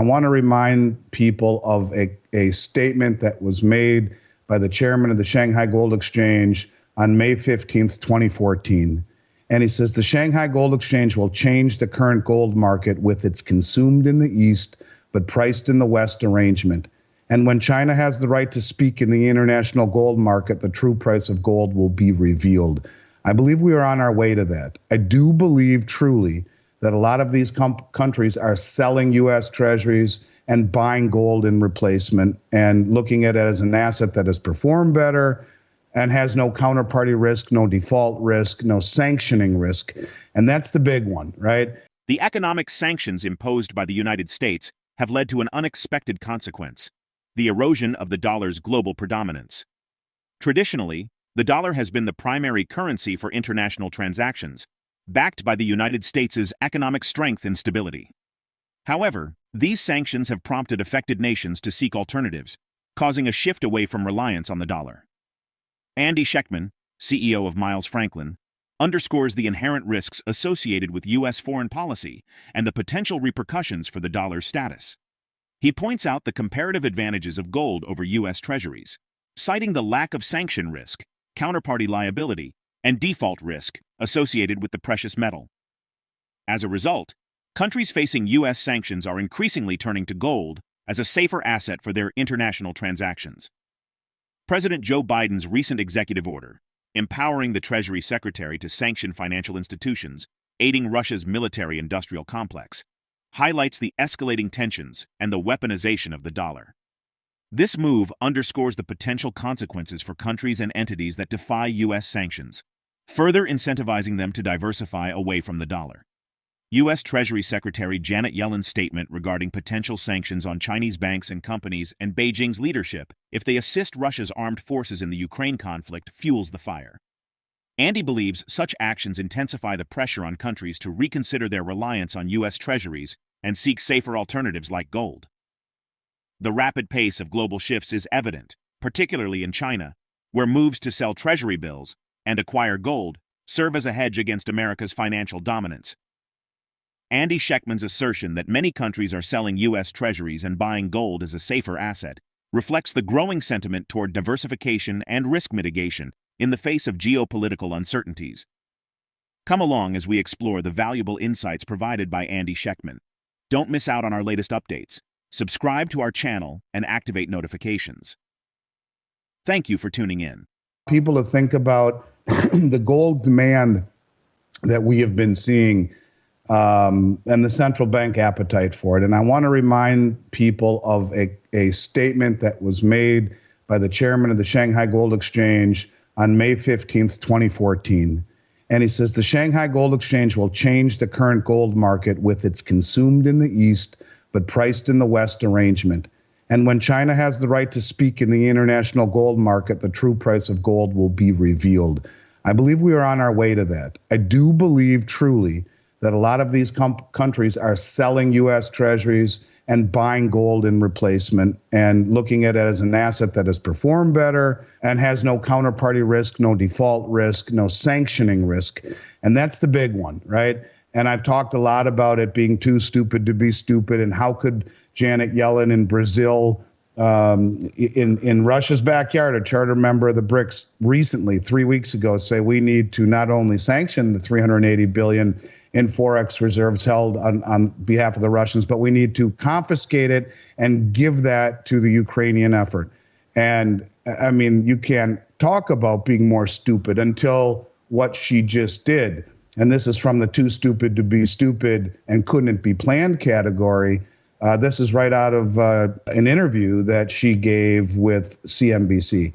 I want to remind people of a statement that was made by the chairman of the Shanghai Gold Exchange on May 15th, 2014. And he says the Shanghai Gold Exchange will change the current gold market with its consumed in the East but priced in the West arrangement. And when China has the right to speak in the international gold market, the true price of gold will be revealed. I believe we are on our way to that. I do believe truly that a lot of these countries are selling U.S. treasuries and buying gold in replacement and looking at it as an asset that has performed better and has no counterparty risk, no default risk, no sanctioning risk. And that's the big one, right? The economic sanctions imposed by the United States have led to an unexpected consequence: the erosion of the dollar's global predominance. Traditionally, the dollar has been the primary currency for international transactions, backed by the United States' economic strength and stability. However, these sanctions have prompted affected nations to seek alternatives, causing a shift away from reliance on the dollar. AndySchectman, CEO of Miles Franklin, underscores the inherent risks associated with U.S. foreign policy and the potential repercussions for the dollar's status. He points out the comparative advantages of gold over U.S. treasuries, citing the lack of sanction risk, counterparty liability, and default risk associated with the precious metal. As a result, countries facing U.S. sanctions are increasingly turning to gold as a safer asset for their international transactions. President Joe Biden's recent executive order, empowering the Treasury Secretary to sanction financial institutions aiding Russia's military-industrial complex, highlights the escalating tensions and the weaponization of the dollar. This move underscores the potential consequences for countries and entities that defy U.S. sanctions, further incentivizing them to diversify away from the dollar. U.S. Treasury Secretary Janet Yellen's statement regarding potential sanctions on Chinese banks and companies and Beijing's leadership if they assist Russia's armed forces in the Ukraine conflict fuels the fire. Andy believes such actions intensify the pressure on countries to reconsider their reliance on U.S. treasuries and seek safer alternatives like gold. The rapid pace of global shifts is evident, particularly in China, where moves to sell treasury bills and acquire gold serve as a hedge against America's financial dominance. AndySchectman's assertion that many countries are selling U.S. treasuries and buying gold as a safer asset reflects the growing sentiment toward diversification and risk mitigation in the face of geopolitical uncertainties. Come along as we explore the valuable insights provided by AndySchectman. Don't miss out on our latest updates. Subscribe to our channel and activate notifications. Thank you for tuning in. People to think about the gold demand that we have been seeing and the central bank appetite for it. And I want to remind people of a statement that was made by the chairman of the Shanghai Gold Exchange on May 15th, 2014. And he says the Shanghai Gold Exchange will change the current gold market with its consumed in the East but priced in the West arrangement. And when China has the right to speak in the international gold market, the true price of gold will be revealed. I believe we are on our way to that. I do believe truly that a lot of these countries are selling U.S. treasuries and buying gold in replacement and looking at it as an asset that has performed better and has no counterparty risk, no default risk, no sanctioning risk. And that's the big one, right? And I've talked a lot about it being too stupid to be stupid, and how could Janet Yellen in Brazil, in Russia's backyard, a charter member of the BRICS recently, 3 weeks ago, say we need to not only sanction the $380 billion in Forex reserves held on behalf of the Russians, but we need to confiscate it and give that to the Ukrainian effort. And I mean, you can't talk about being more stupid until what she just did. And this is from the too stupid to be stupid and couldn't it be planned category. This is right out of an interview that she gave with CNBC.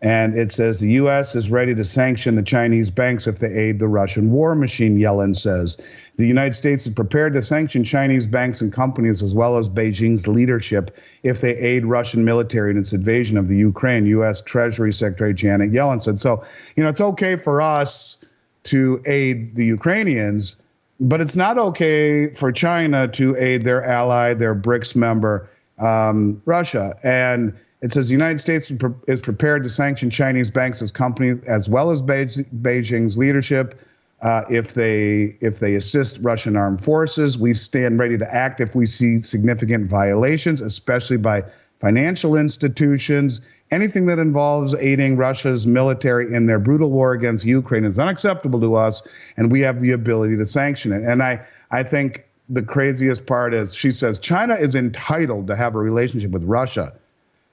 And it says the U.S. is ready to sanction the Chinese banks if they aid the Russian war machine, Yellen says. The United States is prepared to sanction Chinese banks and companies as well as Beijing's leadership if they aid Russian military in its invasion of the Ukraine, U.S. Treasury Secretary Janet Yellen said. So, it's okay for us to aid the Ukrainians, but it's not okay for China to aid their ally, their BRICS member, Russia. And it says the United States is prepared to sanction Chinese banks as companies, as well as Beijing's leadership if they assist Russian armed forces. We stand ready to act if we see significant violations, especially by financial institutions. Anything that involves aiding Russia's military in their brutal war against Ukraine is unacceptable to us, and we have the ability to sanction it. And I think the craziest part is she says China is entitled to have a relationship with Russia.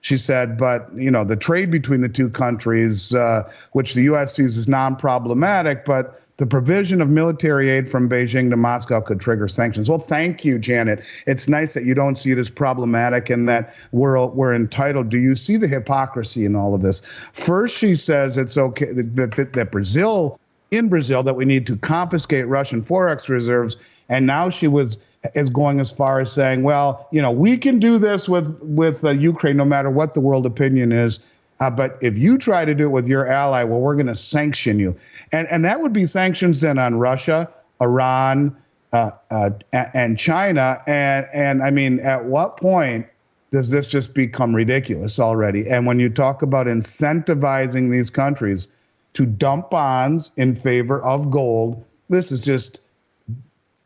She said, but, the trade between the two countries, which the U.S. sees as non-problematic, but the provision of military aid from Beijing to Moscow could trigger sanctions. Well, thank you, Janet. It's nice that you don't see it as problematic and that we're entitled. Do you see the hypocrisy in all of this? First, she says it's okay that Brazil, that we need to confiscate Russian forex reserves. And now she is going as far as saying, well, we can do this with Ukraine no matter what the world opinion is. But if you try to do it with your ally, well, we're going to sanction you. And that would be sanctions then on Russia, Iran, and China. And I mean, at what point does this just become ridiculous already? And when you talk about incentivizing these countries to dump bonds in favor of gold, this is just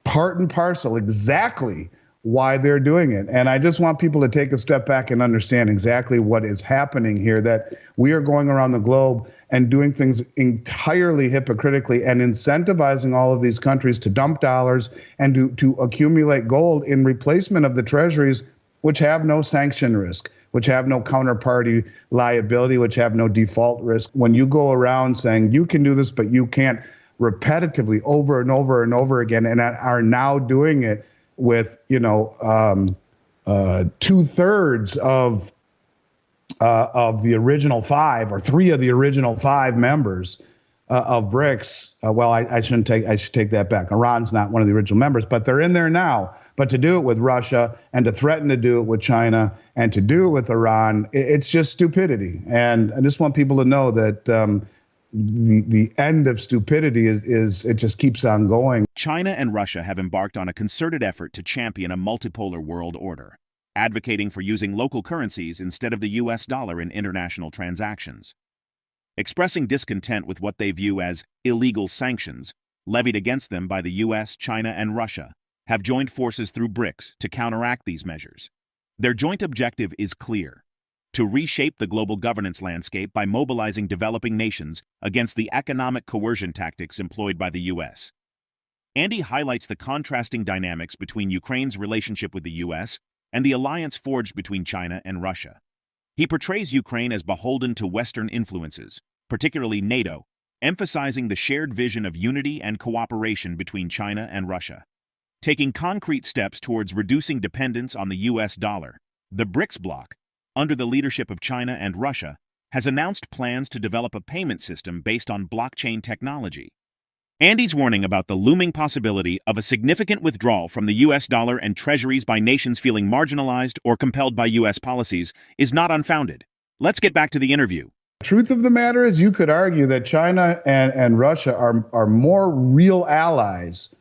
part and parcel exactly why they're doing it. And I just want people to take a step back and understand exactly what is happening here, that we are going around the globe and doing things entirely hypocritically and incentivizing all of these countries to dump dollars and to accumulate gold in replacement of the treasuries, which have no sanction risk, which have no counterparty liability, which have no default risk. When you go around saying you can do this, but you can't, repetitively over and over and over again, and are now doing it with 2/3 of the original five, or 3 of the original 5 members of BRICS. I should take that back. Iran's not one of the original members, but they're in there now. But to do it with Russia and to threaten to do it with China and to do it with Iran, it's just stupidity. And I just want people to know that the end of stupidity is it just keeps on going. China and Russia have embarked on a concerted effort to champion a multipolar world order, advocating for using local currencies instead of the US dollar in international transactions. Expressing discontent with what they view as illegal sanctions levied against them by the US, China, and Russia, have joined forces through BRICS to counteract these measures. Their joint objective is clear: to reshape the global governance landscape by mobilizing developing nations against the economic coercion tactics employed by the U.S. Andy highlights the contrasting dynamics between Ukraine's relationship with the U.S. and the alliance forged between China and Russia. He portrays Ukraine as beholden to Western influences, particularly NATO, emphasizing the shared vision of unity and cooperation between China and Russia. Taking concrete steps towards reducing dependence on the U.S. dollar, the BRICS bloc, under the leadership of China and Russia, has announced plans to develop a payment system based on blockchain technology. Andy's warning about the looming possibility of a significant withdrawal from the U.S. dollar and treasuries by nations feeling marginalized or compelled by U.S. policies is not unfounded. Let's get back to the interview. Truth of the matter is, you could argue that China and Russia are more real allies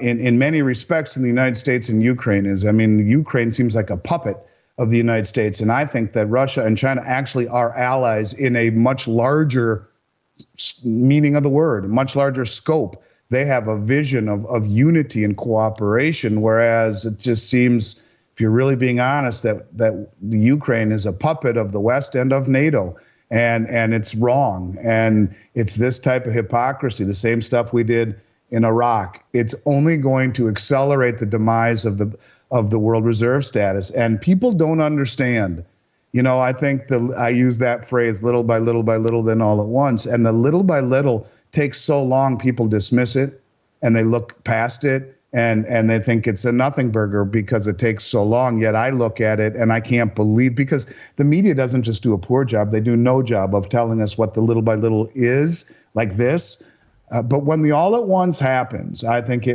in many respects than the United States and Ukraine is. I mean, Ukraine seems like a puppet of the United States, and I think that Russia and China actually are allies in a much larger meaning of the word, much larger scope. They have a vision of unity and cooperation, whereas it just seems, if you're really being honest, that the Ukraine is a puppet of the West and of NATO, and it's wrong. And it's this type of hypocrisy, the same stuff we did in Iraq. It's only going to accelerate the demise of the world reserve status. And people don't understand. I think I use that phrase, little by little by little, then all at once. And the little by little takes so long, people dismiss it and they look past it and they think it's a nothing burger because it takes so long. Yet I look at it and I can't believe, because the media doesn't just do a poor job, they do no job of telling us what the little by little is, like this. But when the all at once happens, I think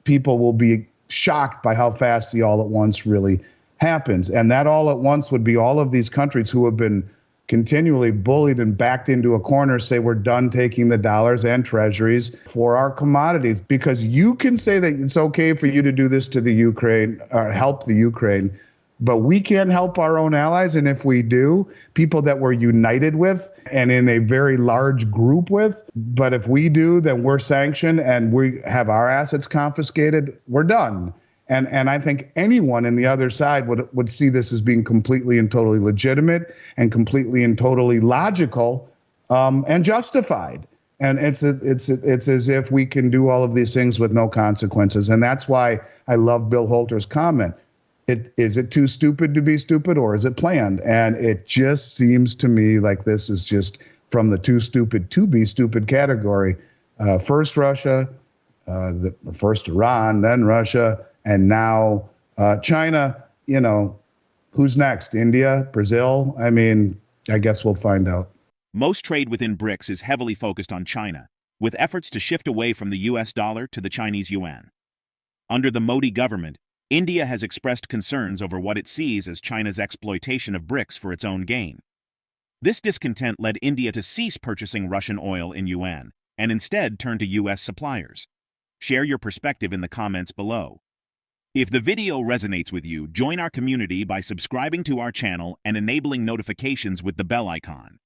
people will be shocked by how fast the all at once really happens. And that all at once would be all of these countries who have been continually bullied and backed into a corner say we're done taking the dollars and treasuries for our commodities, because you can say that it's okay for you to do this to the Ukraine or help the Ukraine, but we can't help our own allies. And if we do, people that we're united with and in a very large group with, but if we do, then we're sanctioned and we have our assets confiscated, we're done. And I think anyone in the other side would see this as being completely and totally legitimate and completely and totally logical and justified. And it's as if we can do all of these things with no consequences. And that's why I love Bill Holter's comment. Is it too stupid to be stupid, or is it planned? And it just seems to me like this is just from the too stupid to be stupid category. First Russia, first Iran, then Russia, and now China. You know, who's next? India, Brazil? I mean, I guess we'll find out. Most trade within BRICS is heavily focused on China, with efforts to shift away from the US dollar to the Chinese yuan. Under the Modi government, India has expressed concerns over what it sees as China's exploitation of BRICS for its own gain. This discontent led India to cease purchasing Russian oil in yuan and instead turn to US suppliers. Share your perspective in the comments below. If the video resonates with you, join our community by subscribing to our channel and enabling notifications with the bell icon.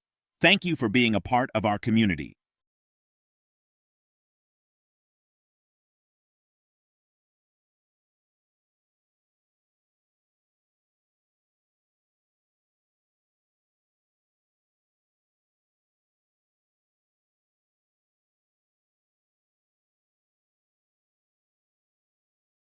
Thank you for being a part of our community.